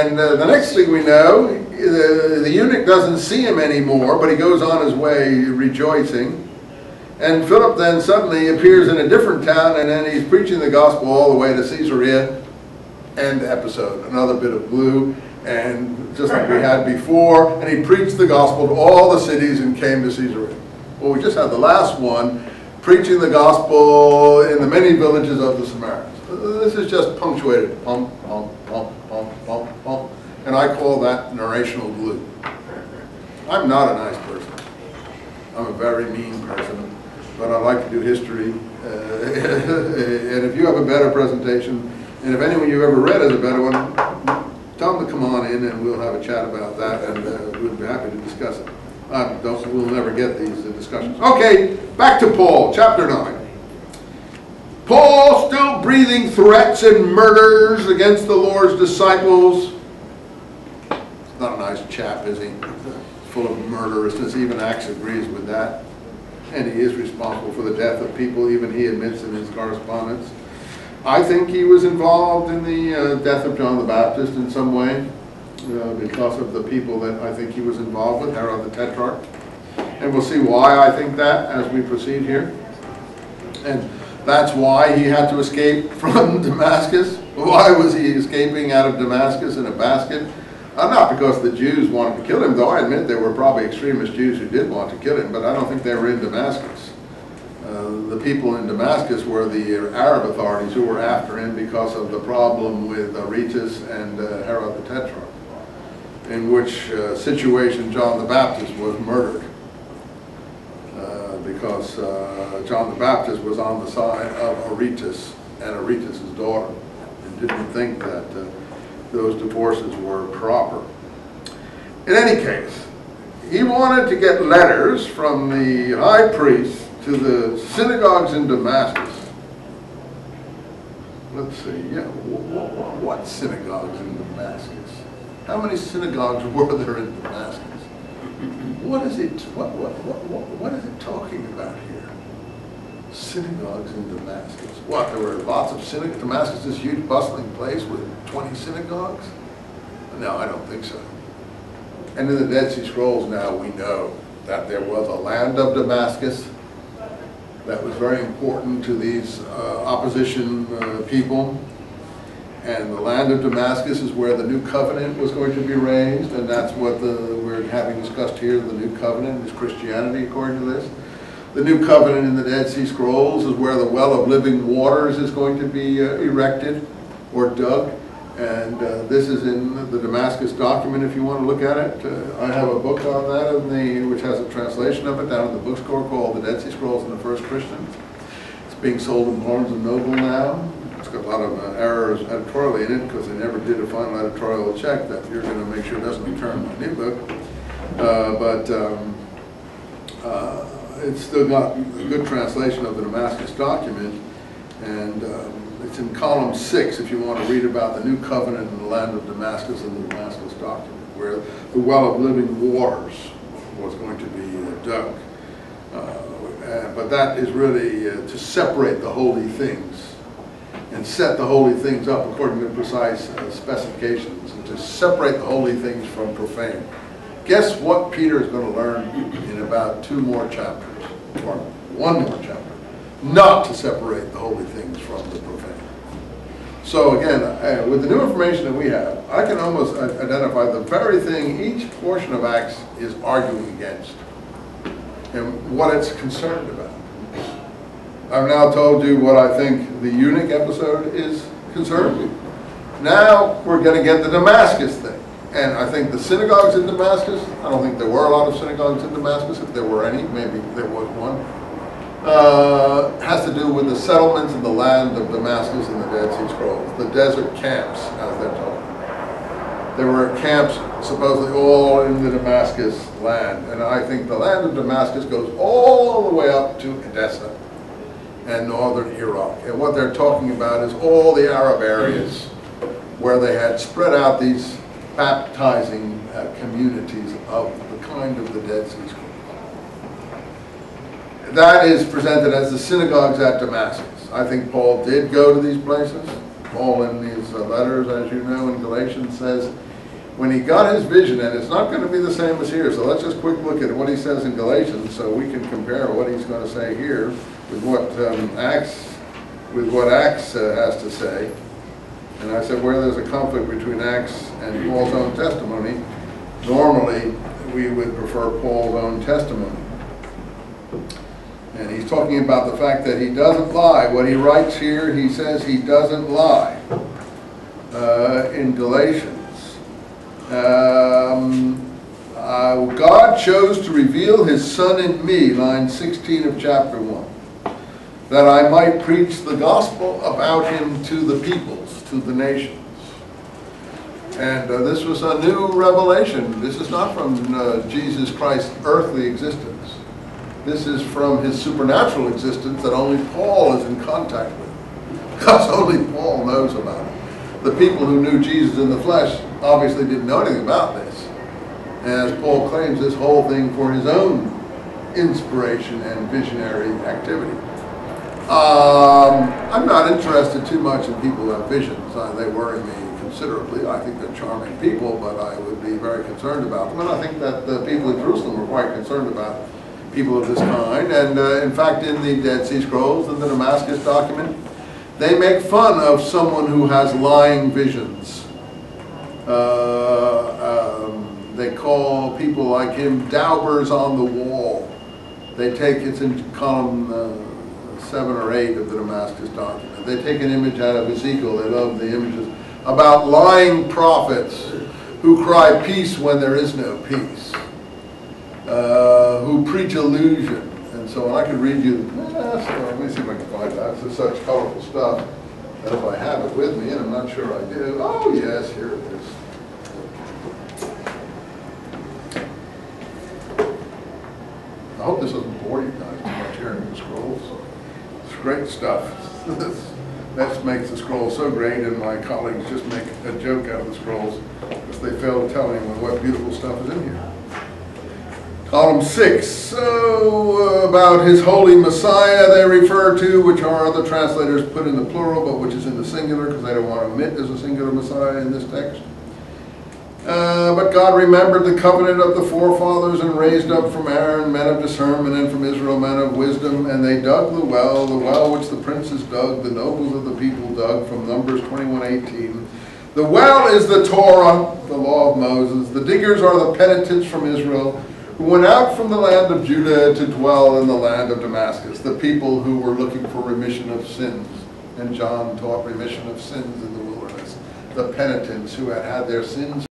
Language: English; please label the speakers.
Speaker 1: And the next thing we know, the eunuch doesn't see him anymore, but he goes on his way rejoicing. And Philip then suddenly appears in a different town, and then he's preaching the gospel all the way to Caesarea. End episode. Another bit of blue, and just like we had before, and he preached the gospel to all the cities and came to Caesarea. Well, we just had the last one, preaching the gospel in the many villages of the Samaritans. This is just punctuated, pump, pump, pump, pump, pump, pump, and I call that narrational glue. I'm not a nice person. I'm a very mean person, but I like to do history. And if you have a better presentation, and if anyone you ever read has a better one, tell them to come on in and we'll have a chat about that, and we'll be happy to discuss it. We'll never get these discussions. Okay, back to Paul, chapter 9. Paul still breathing threats and murders against the Lord's disciples. He's not a nice chap, is he? Full of murderousness. Even Acts agrees with that. And he is responsible for the death of people, even he admits in his correspondence. I think he was involved in the death of John the Baptist in some way, because of the people that I think he was involved with, Herod the Tetrarch. And we'll see why I think that as we proceed here. And that's why he had to escape from Damascus. Why was he escaping out of Damascus in a basket? Not because the Jews wanted to kill him, though I admit there were probably extremist Jews who did want to kill him, but I don't think they were in Damascus. The people in Damascus were the Arab authorities who were after him because of the problem with Aretas and Herod the Tetrarch, in which situation John the Baptist was murdered because John the Baptist was on the side of Aretas and Aretas' daughter and didn't think that those divorces were proper. In any case, he wanted to get letters from the high priest to the synagogues in Damascus. Let's see, yeah, what synagogues in Damascus? How many synagogues were there in Damascus? What is it talking about here? Synagogues in Damascus. What, there were lots of synagogues? Damascus is this huge bustling place with 20 synagogues? No, I don't think so. And in the Dead Sea Scrolls now we know that there was a land of Damascus that was very important to these opposition people. And the land of Damascus is where the new covenant was going to be raised, and that's what we're having discussed here. The new covenant is Christianity, according to this. The new covenant in the Dead Sea Scrolls is where the well of living waters is going to be erected or dug. And this is in the Damascus document if you want to look at it. I have a book on that which has a translation of it down in the bookstore called The Dead Sea Scrolls and the First Christians. It's being sold in Barnes & Noble now. It's got a lot of errors editorially in it because they never did a final editorial check that you're going to make sure it doesn't return my new book. It's still got a good translation of the Damascus document, and it's in column 6 if you want to read about the new covenant in the land of Damascus and the Damascus document, where the well of living waters was going to be dug. But that is really to separate the holy things and set the holy things up according to precise specifications, and to separate the holy things from profane. Guess what Peter is going to learn in about 2 more chapters, or 1 more chapter? Not to separate the holy things from the profane. So again, with the new information that we have, I can almost identify the very thing each portion of Acts is arguing against and what it's concerned about. I've now told you what I think the eunuch episode is concerned with. Now we're going to get the Damascus thing. And I think the synagogues in Damascus, I don't think there were a lot of synagogues in Damascus. If there were any, maybe there was one. Has to do with the settlements in the land of Damascus in the Dead Sea Scrolls, the desert camps, as they're told. There were camps supposedly all in the Damascus land, and I think the land of Damascus goes all the way up to Edessa and northern Iraq. And what they're talking about is all the Arab areas where they had spread out these baptizing communities of the kind of the Dead Sea Scrolls. That is presented as the synagogues at Damascus. I think Paul did go to these places. Paul in these letters, as you know, in Galatians says when he got his vision, and it's not going to be the same as here, so let's just quick look at what he says in Galatians so we can compare what he's going to say here with what Acts has to say. And I said where there's a conflict between Acts and Paul's own testimony, normally we would prefer Paul's own testimony. And he's talking about the fact that he doesn't lie. What he writes here, he says he doesn't lie in Galatians. God chose to reveal his Son in me, line 16 of chapter 1, that I might preach the gospel about him to the peoples, to the nations. And this was a new revelation. This is not from Jesus Christ's earthly existence. This is from his supernatural existence that only Paul is in contact with, because only Paul knows about it. The people who knew Jesus in the flesh obviously didn't know anything about this. And as Paul claims, this whole thing for his own inspiration and visionary activity. I'm not interested too much in people who have visions. They worry me considerably. I think they're charming people, but I would be very concerned about them. And I think that the people in Jerusalem were quite concerned about people of this kind. And in fact, in the Dead Sea Scrolls and the Damascus document, they make fun of someone who has lying visions. They call people like him daubers on the wall. They take, it's in column 7 or 8 of the Damascus document. They take an image out of Ezekiel. They love the images about lying prophets who cry peace when there is no peace, who preach illusion. And so on. I could read you, let me see if I can find that. This is such colorful stuff that if I have it with me, and I'm not sure I do. Oh yes, here it is. I hope this doesn't bore you guys too much hearing the scrolls. It's great stuff. That makes the scrolls so great, and my colleagues just make a joke out of the scrolls because they fail to tell anyone what beautiful stuff is in here. Column 6, so about his holy Messiah they refer to, which our other translators put in the plural, but which is in the singular because they don't want to omit there's a singular Messiah in this text. But God remembered the covenant of the forefathers and raised up from Aaron men of discernment and from Israel men of wisdom, and they dug the well which the princes dug, the nobles of the people dug, from Numbers 21:18. The well is the Torah, the law of Moses. The diggers are the penitents from Israel, who went out from the land of Judah to dwell in the land of Damascus, the people who were looking for remission of sins. And John taught remission of sins in the wilderness. The penitents who had had their sins